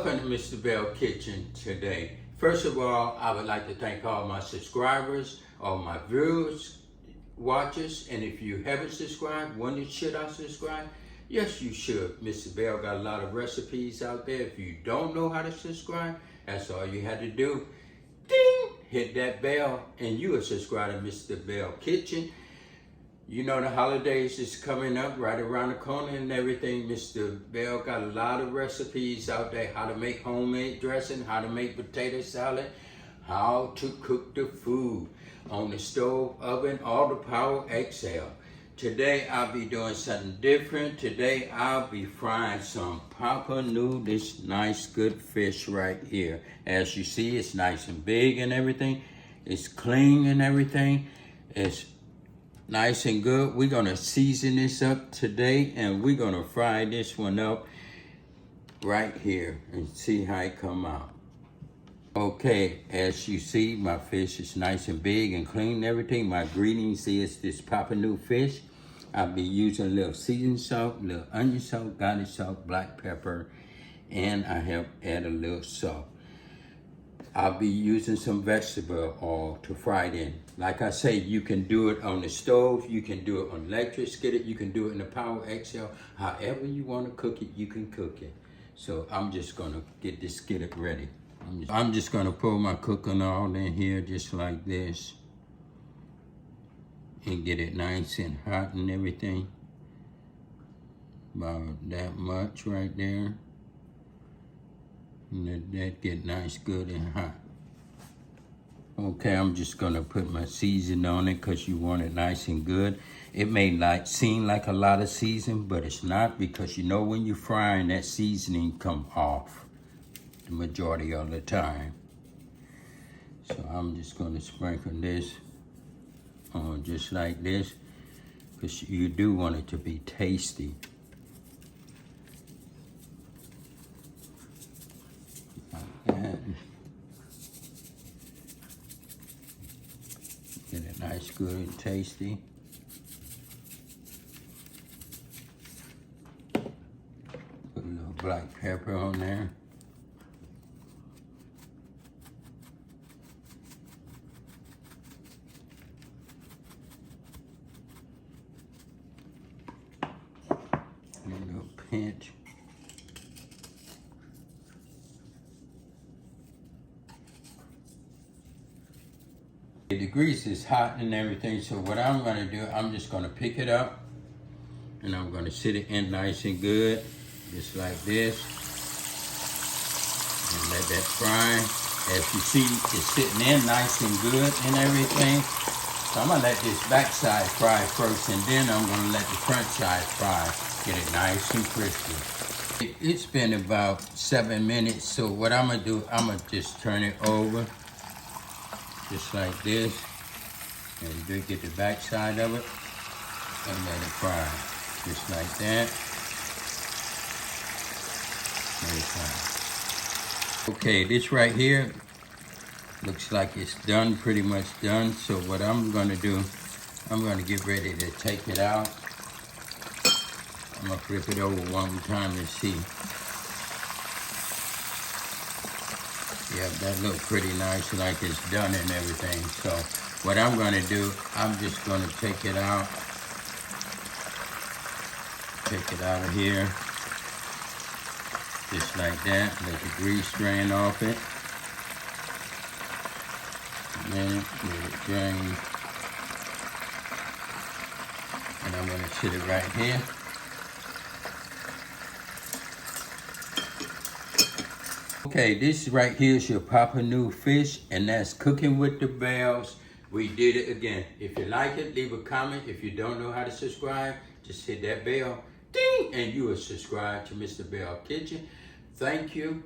Welcome to Mr. Belle Kitchen today. First of all, I would like to thank all my subscribers, all my viewers, watchers, and if you haven't subscribed, when should I subscribe? Yes, you should. Mr. Belle got a lot of recipes out there. If you don't know how to subscribe, that's all you had to do. Ding! Hit that bell and you are subscribed to Mr. Belle Kitchen. You know the holidays is coming up right around the corner and everything. Mr. Belle got a lot of recipes out there. How to make homemade dressing, how to make potato salad, how to cook the food on the stove, oven, all the power XL. Today I'll be doing something different. Today I'll be frying some pampano, this nice good fish right here. As you see, it's nice and big and everything. It's clean and everything. It's nice and good. We're gonna season this up today and we're gonna fry this one up right here and see how it come out. Okay, as you see, my fish is nice and big and clean and everything. My ingredients is this pampano fish. I'll be using a little seasoned salt, a little onion salt, garlic salt, black pepper, and I have added a little salt. I'll be using some vegetable oil to fry it in. Like I say, you can do it on the stove, you can do it on electric skillet, you can do it in the Power XL. However you want to cook it, you can cook it. So I'm just gonna get this skillet ready. I'm just gonna pour my cooking oil in here just like this and get it nice and hot and everything. About that much right there. And let that get nice, good and hot. Okay, I'm just gonna put my seasoning on it because you want it nice and good. It may seem like a lot of seasoning, but it's not, because you know when you're frying, that seasoning come off the majority of the time. So I'm just gonna sprinkle this on just like this, because you do want it to be tasty. Get it nice, good, and tasty. Put a little black pepper on there. A little pinch. The grease is hot and everything, so what I'm gonna do, I'm just gonna pick it up and I'm gonna sit it in nice and good, just like this, and let that fry. As you see, it's sitting in nice and good and everything. So I'm gonna let this back side fry first, and then I'm gonna let the front side fry, get it nice and crispy. It's been about 7 minutes, so what I'm gonna do, I'm gonna just turn it over. Just like this, and do get the back side of it, and let it fry. Just like that. Let it fry. Okay, this right here looks like it's done, pretty much done. So what I'm gonna do, I'm gonna get ready to take it out. I'm gonna flip it over one more time and see. Yeah, that looks pretty nice, like it's done and everything. So what I'm gonna do, I'm just gonna take it out. Take it out of here. Just like that, let the grease drain off it. And then let it drain. And I'm gonna sit it right here. Okay, this right here is your pampano fish, and that's Cooking with the Bells. We did it again. If you like it, leave a comment. If you don't know how to subscribe, just hit that bell, ding, and you are subscribed to Mr. Belle Kitchen. Thank you.